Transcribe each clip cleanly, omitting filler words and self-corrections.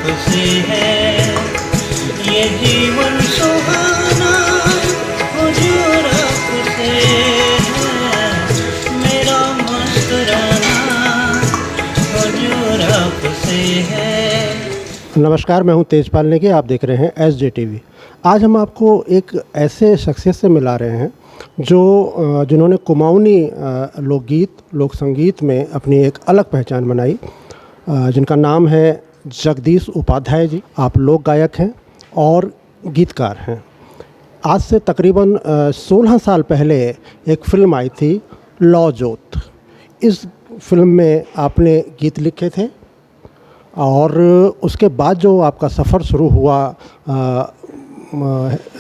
आपसे है, ये जीवन सुहाना हुजूर आपसे है, मेरा मुस्कुराना हुजूर आपसे है। नमस्कार, मैं हूं तेजपाल नेगी, आप देख रहे हैं SJTV। आज हम आपको एक ऐसे शख्सियत से मिला रहे हैं जिन्होंने कुमाऊनी लोकगीत लोक संगीत में अपनी एक अलग पहचान बनाई, जिनका नाम है जगदीश उपाध्याय जी। आप लोक गायक हैं और गीतकार हैं। आज से तकरीबन 16 साल पहले एक फ़िल्म आई थी लौ जोत। इस फिल्म में आपने गीत लिखे थे और उसके बाद जो आपका सफ़र शुरू हुआ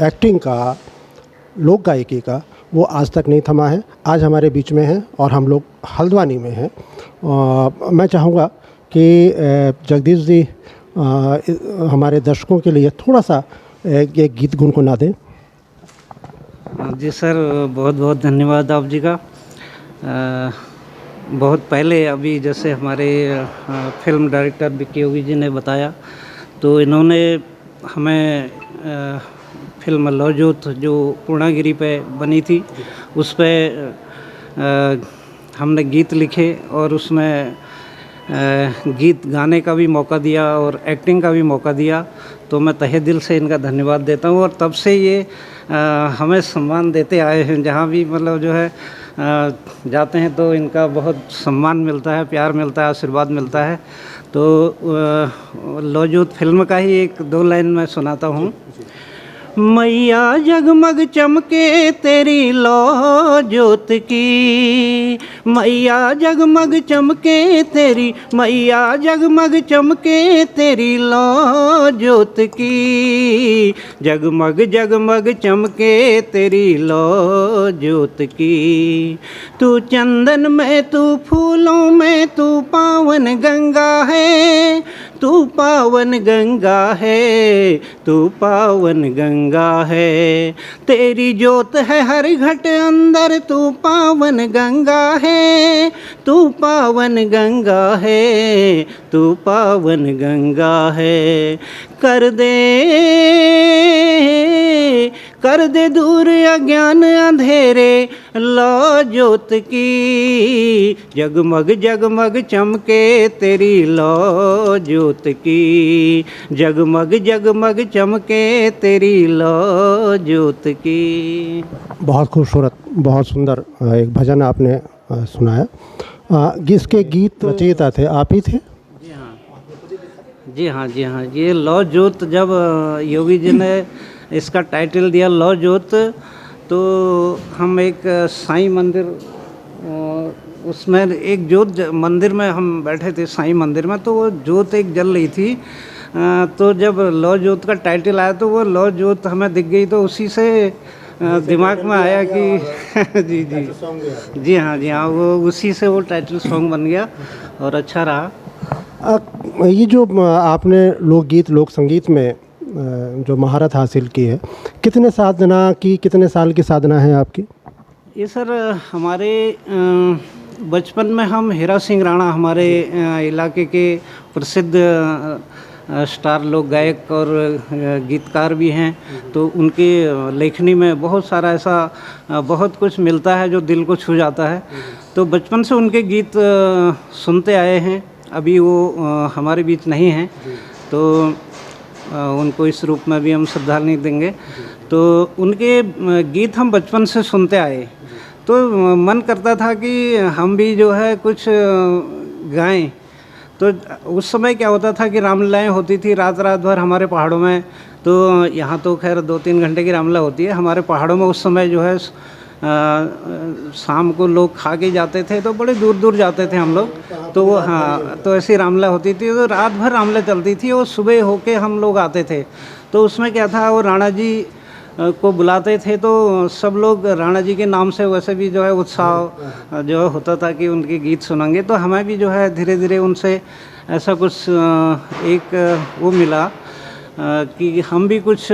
एक्टिंग का, लोक गायकी का, वो आज तक नहीं थमा है। आज हमारे बीच में है और हम लोग हल्द्वानी में हैं। मैं चाहूँगा कि जगदीश जी हमारे दर्शकों के लिए थोड़ा सा एक गीत गुनगुना दें। जी सर, बहुत बहुत धन्यवाद आप जी का। बहुत पहले अभी जैसे हमारे फिल्म डायरेक्टर विक्की योगी जी ने बताया, तो इन्होंने हमें फिल्म लौ जोत जो पूर्णागिरी पे बनी थी उस पे हमने गीत लिखे और उसमें गीत गाने का भी मौका दिया और एक्टिंग का भी मौका दिया। तो मैं तहे दिल से इनका धन्यवाद देता हूँ और तब से ये हमें सम्मान देते आए हैं। जहाँ भी मतलब जो है जाते हैं तो इनका बहुत सम्मान मिलता है, प्यार मिलता है, आशीर्वाद मिलता है। तो लौ जोत फिल्म का ही एक दो लाइन मैं सुनाता हूँ। मैया जगमग चमके तेरी लौ जोत की, मैया जगमग चमके तेरी, मैया जगमग चमके तेरी लौ जोत की, जगमग जगमग चमके तेरी लौ जोत की। तू चंदन में, तू फूलों में, तू पावन गंगा है, तू पावन गंगा है, तू पावन गंगा है। तेरी जोत है हर घट अंदर, तू पावन गंगा है, तू पावन गंगा है, तू पावन गंगा है। कर दे दूर अज्ञान अंधेरे लौ जोत की, जगमग जगमग चमके तेरी लौ जोत की, जगमग जगमग चमके तेरी लौ जोत की। बहुत खूबसूरत, बहुत सुंदर एक भजन आपने सुनाया। किसके गीत रचयिता थे, आप ही थे? जी हाँ, जी हाँ। ये लौ जोत जब योगी जी ने इसका टाइटल दिया लौ जोत, तो हम एक साईं मंदिर, उसमें एक जोत मंदिर में हम बैठे थे साईं मंदिर में, तो वो जोत एक जल रही थी। तो जब लौ जोत का टाइटल आया तो वो लौ जोत हमें दिख गई, तो उसी से दिमाग में आया कि जी जी जी हाँ, जी हाँ, वो उसी से वो टाइटल सॉन्ग बन गया और अच्छा रहा। ये जो आपने लोकगीत लोक संगीत में जो महारत हासिल की है, कितने साल की साधना है आपकी? ये सर हमारे बचपन में हम हीरा सिंह राणा, हमारे इलाके के प्रसिद्ध स्टार लोक गायक और गीतकार भी हैं, तो उनकी लेखनी में बहुत सारा ऐसा बहुत कुछ मिलता है जो दिल को छू जाता है। तो बचपन से उनके गीत सुनते आए हैं। अभी वो हमारे बीच नहीं हैं, तो उनको इस रूप में भी हम श्रद्धांजलि देंगे। तो उनके गीत हम बचपन से सुनते आए, तो मन करता था कि हम भी जो है कुछ गाएं। तो उस समय क्या होता था कि रामलीलाएँ होती थी रात रात भर हमारे पहाड़ों में। तो यहाँ तो खैर 2-3 घंटे की रामलीला होती है, हमारे पहाड़ों में उस समय जो है शाम को लोग खा के जाते थे, तो बड़े दूर दूर जाते थे हम लोग। तो वो हाँ, तो ऐसी रामलीला होती थी, तो रात भर रामलीला चलती थी और सुबह होके हम लोग आते थे। तो उसमें क्या था, वो राणा जी को बुलाते थे, तो सब लोग राणा जी के नाम से वैसे भी जो है उत्साह जो है होता था कि उनके गीत सुनेंगे। तो हमें भी जो है धीरे धीरे उनसे ऐसा कुछ एक वो मिला कि हम भी कुछ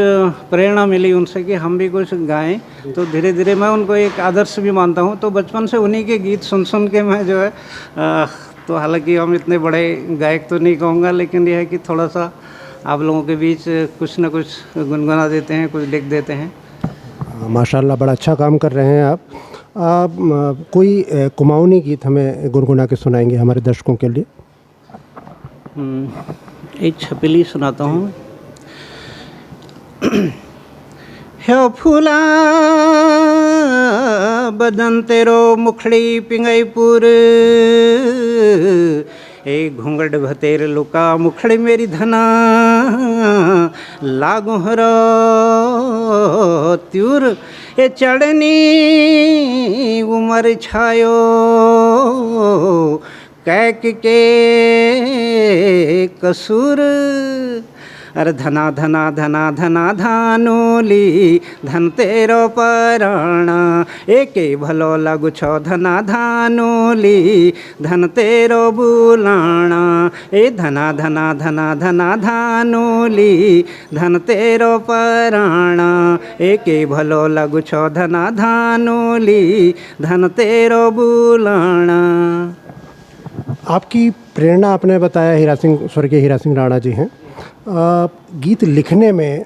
प्रेरणा मिली उनसे कि हम भी कुछ गाएं। तो धीरे धीरे मैं उनको एक आदर्श भी मानता हूं। तो बचपन से उन्हीं के गीत सुन सुन के मैं जो है तो हालांकि हम इतने बड़े गायक तो नहीं कहूँगा, लेकिन यह है कि थोड़ा सा आप लोगों के बीच कुछ न कुछ गुनगुना देते हैं, कुछ लिख देते हैं। माशाल्लाह बड़ा अच्छा काम कर रहे हैं आप। कोई कुमाऊनी गीत हमें गुनगुना के सुनाएंगे हमारे दर्शकों के लिए? एक छपीली सुनाता हूँ। हे फूला बदन तेरो मुखड़ी पिंगईपुर, ए घूंगट भतेर लुका मुखड़ी मेरी धना, लागो हरो त्यूर ए चढ़नी उमर छायो, कैक के कसूर, अरे धना धना धना धना धानोली धन तेरो पराणा, एके भलो लगु छो धना धानोली धन तेरो बुलाणा, ए धना धना धना धना धानोली धन तेरो पराणा, एके भलो लगु छो धना धानोली धन तेरो बुलाणा। आपकी प्रेरणा आपने बताया हीरा सिंह, स्वर्गीय हीरा सिंह राणा जी हैं। गीत लिखने में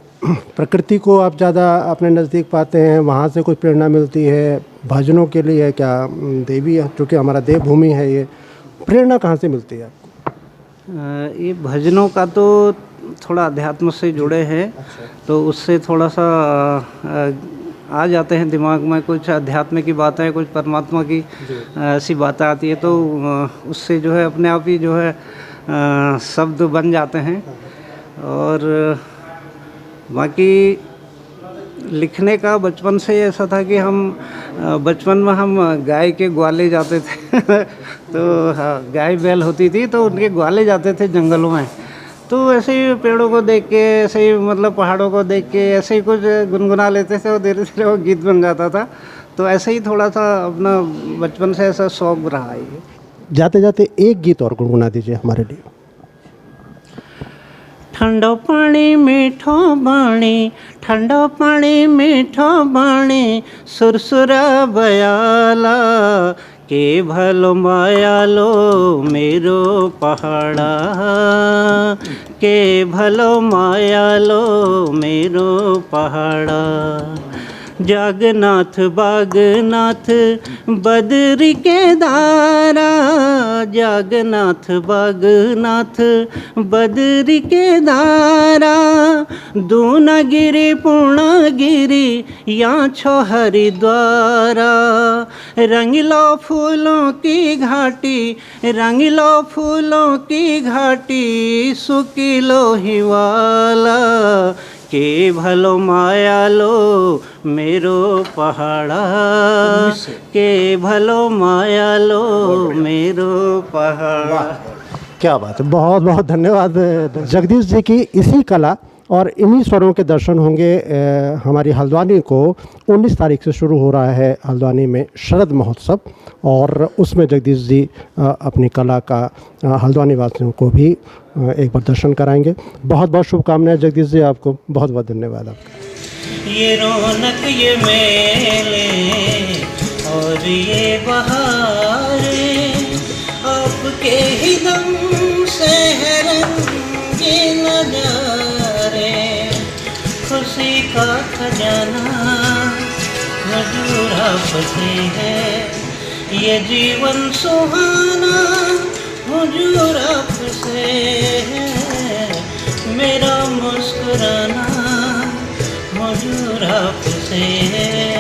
प्रकृति को आप ज़्यादा अपने नज़दीक पाते हैं, वहाँ से कुछ प्रेरणा मिलती है? भजनों के लिए क्या देवी, चूँकि हमारा देवभूमि है, ये प्रेरणा कहाँ से मिलती है आपको? ये भजनों का तो थोड़ा अध्यात्म से जुड़े हैं, तो उससे थोड़ा सा आ जाते हैं दिमाग में, कुछ अध्यात्म की बातें, कुछ परमात्मा की ऐसी बातें आती है, तो उससे जो है अपने आप ही जो है शब्द बन जाते हैं। और बाकी लिखने का बचपन से ऐसा था कि हम बचपन में हम गाय के ग्वाले जाते थे तो हाँ, गाय बैल होती थी तो उनके ग्वाले जाते थे जंगलों में, तो ऐसे ही पेड़ों को देख के, ऐसे ही मतलब पहाड़ों को देख के ऐसे ही कुछ गुनगुना लेते थे और धीरे धीरे वो गीत बन जाता था। तो ऐसे ही थोड़ा सा अपना बचपन से ऐसा शौक रहा है। जाते जाते एक गीत और गुनगुना दीजिए हमारे लिए। ठंडो पानी मीठो बाणी, ठंडो पानी मीठो बाणी, सुरसुरा बयाला, के भलो मायालो मेरो पहाड़ा, के भलो मायालो मेरो पहाड़ा, जागनाथ बागनाथ बदरी के दारा, जागनाथ बागनाथ बदरी के दारा, दूनागिरी पूर्णागिरी या छो हरिद्वारा, रंगीलो फूलों की घाटी, रंगीलो फूलों की घाटी, सुकीलो हिवाला, के भलो मायालो मेरो पहाड़ा, के भलो मायालो मेरो पहाड़ा। क्या बात है, बहुत बहुत धन्यवाद जगदीश जी की। इसी कला और इन्हीं स्वरों के दर्शन होंगे हमारी हल्द्वानी को। 19 तारीख से शुरू हो रहा है हल्द्वानी में शरद महोत्सव, और उसमें जगदीश जी अपनी कला का हल्द्वानी वासियों को भी एक बार दर्शन कराएंगे। बहुत बहुत शुभकामनाएं जगदीश जी, आपको बहुत बहुत धन्यवाद आपका। ये रौनक ये मेले और ये बहारें आपके ही दम से है रंगे नजारे, खुशी का खजाना मधुर आपसे है, ये जीवन सुहाना हुजूर आपसे है, मेरा मुस्कुराना हुजूर आपसे है।